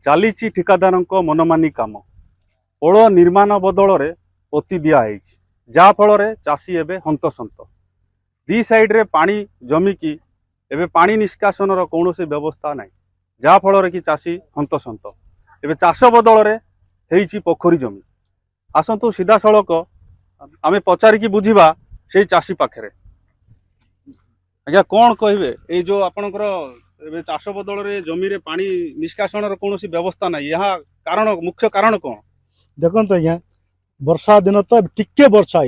ଚାଲିଛି ଠିକାଦାରଙ୍କ मनमानी काम पोल निर्माण बदल में पोती दिखाई जहाँफल चाषी एवं हंतसंत दी साइड्रे पानी जमिकी एवं पानी निष्कासन कौन व्यवस्था ना जहाँफल कि चाषी हंतसंत एवं चाष बदल में पोखरी जमी आसतु सीधा सड़क आम पचारिकी बुझा से चाषी पाखे आज्ञा कौन कहे ये जो आपणकर चाष बदल में जमी रे पानी निष्कासन कौन व्यवस्था ना यहाँ कारण मुख्य कारण कौन देखो आज्ञा वर्षा दिन तो टिके वर्षा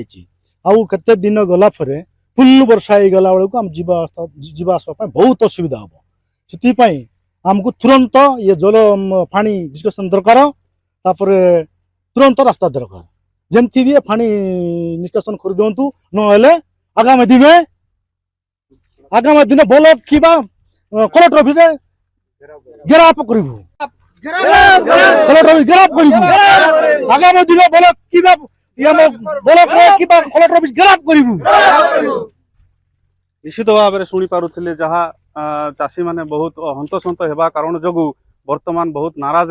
आउ केते दिन गला फरे फुल वर्षा हो गला बेलू आम जीवासा बहुत असुविधा हम से आमको तुरंत ये जल पानी निष्कासन दरकार तापर तुरंत रास्ता दरकार जमती भी पानी निष्कासन कर दिंतु ना आगामी दिन ब्लॉक कि कलेक्टर भी घेराव कर आगामी दिन ब्लॉक कि ब्लॉक कलेक्टर भी घेराव कर निश्चित भाव में शुणी पारुथिले जहाँ चाषी माने बहुत हंतसंत हेबा कारण जोगु वर्तमान बहुत नाराज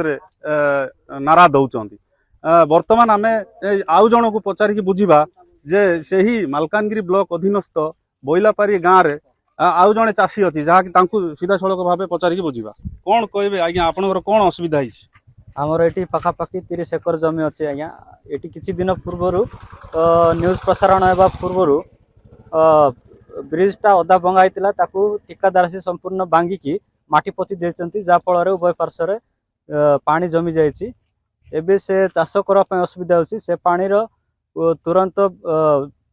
दौरान वर्तमान आमे आउ जन को पचारिकी बुझा जे सही मालकानगिरी ब्लॉक अधीनस्थ बोइलापारी गाँव में आउ जड़े चाषी अच्छी जहाँ सीधा सड़क भाव पचारिकी बुझा कौन कहे आज्ञा आपंकर कौन असुविधा आमर ये पाखापाखि 30 एकर जमी अच्छे आज्ञा ये किसी दिन पूर्वर न्यूज प्रसारण होगा पूर्वर ब्रिजटा अदा भंगाई ठिकादार से संपूर्ण भांगिकी माटी पोती देते जहाँफल उभय पार्श्वर पानी जमी जाइए एबे से चाष करने असुविधा होची से पानी तुरंत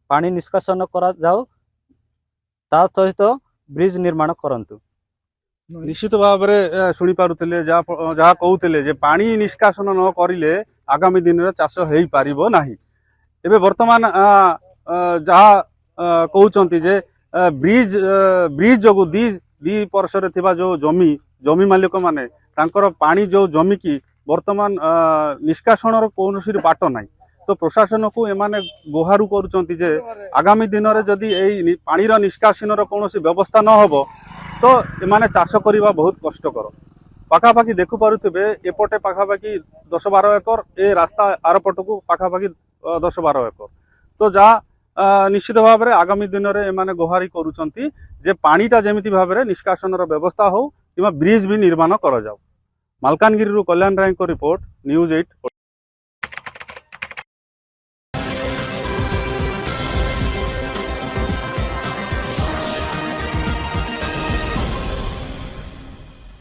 पानी निष्कासन करा जाओ ता सहित ब्रिज निर्माण करंतु निश्चित भाव में शुणी पारुथिले जहाँ कहते जे पानी निष्कासन न करिले आगामी दिन में चाष हो पारिबो नाही एबे वर्तमान जहाँ कहउचंती जे ब्रिज ब्रिज जोगु दी पार्श्वर थिबा जो जमी मालिक माने तांकर पानी जो जमी की वर्तमान निष्कासन कौन बाट ना तो प्रशासन को एमाने गुहारू करुचंती जे आगामी दिन में जदि यही पानी निष्कासन कौन व्यवस्था न हो तो एमाने चाष करवा बहुत कष्टकर पाखापाखि देखु पारुथिबे एपटे पाखापाखि 10-12 एकर ए रास्ता आरपट को पाखापाखि 10-12 एकर तो जहाँ निश्चित भाव में आगामी दिन में एमाने गुहारी करुचंती जे पानीटा जेमिति भाव में निष्कासन व्यवस्था हो कि ब्रिज भी निर्माण कर जाओ। मालकानगिरी कल्याण राय को रिपोर्ट न्यूज 8।